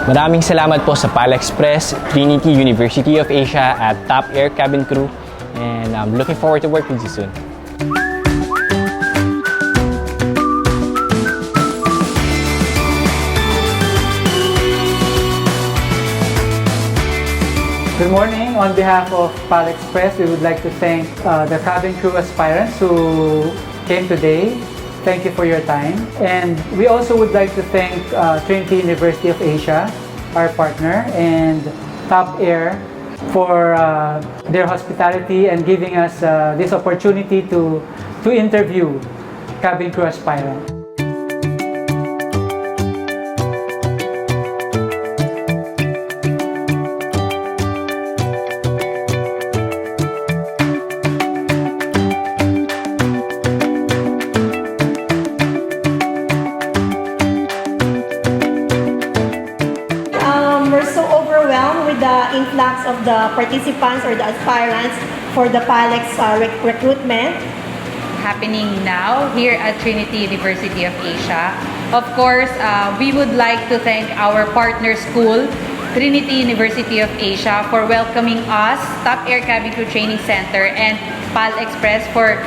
Maraming salamat po sa PAL Express, Trinity University of Asia at Top Air Cabin Crew, and I'm looking forward to work with you soon. Good morning. On behalf of PAL Express, we would like to thank the cabin crew aspirants who came today. Thank you for your time. And we also would like to thank Trinity University of Asia, our partner, and Top Air for their hospitality and giving us this opportunity to interview cabin crew aspirants. We're so overwhelmed with the influx of the participants or the aspirants for the PALEX recruitment. Happening now here at Trinity University of Asia. Of course, we would like to thank our partner school, Trinity University of Asia, for welcoming us, Top Air Cabin Crew Training Center, and PAL Express for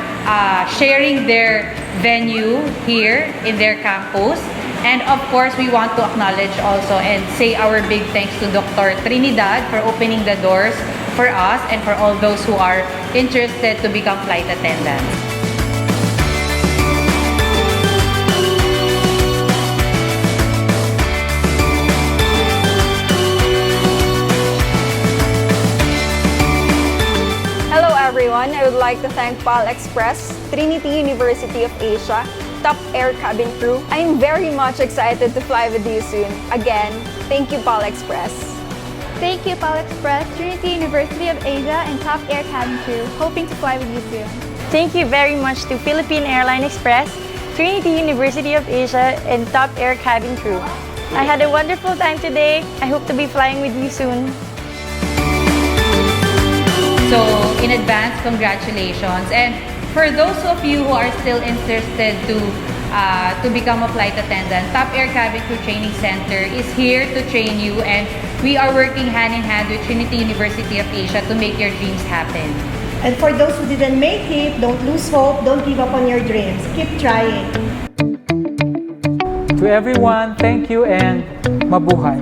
sharing their venue here in their campus. And of course, we want to acknowledge also and say our big thanks to Dr. Trinidad for opening the doors for us and for all those who are interested to become flight attendants. Hello everyone, I would like to thank PAL Express, Trinity University of Asia, Top Air Cabin Crew. I am very much excited to fly with you soon. Again, thank you PAL Express. Thank you, PAL Express, Trinity University of Asia, and Top Air Cabin Crew. Hoping to fly with you soon. Thank you very much to Philippine Airline Express, Trinity University of Asia, and Top Air Cabin Crew. I had a wonderful time today. I hope to be flying with you soon. So, in advance, congratulations. And for those of you who are still interested to become a flight attendant, Top Air Cabin Crew Training Center is here to train you, and we are working hand in hand with Trinity University of Asia to make your dreams happen. And for those who didn't make it, don't lose hope, don't give up on your dreams. Keep trying. To everyone, thank you and mabuhay.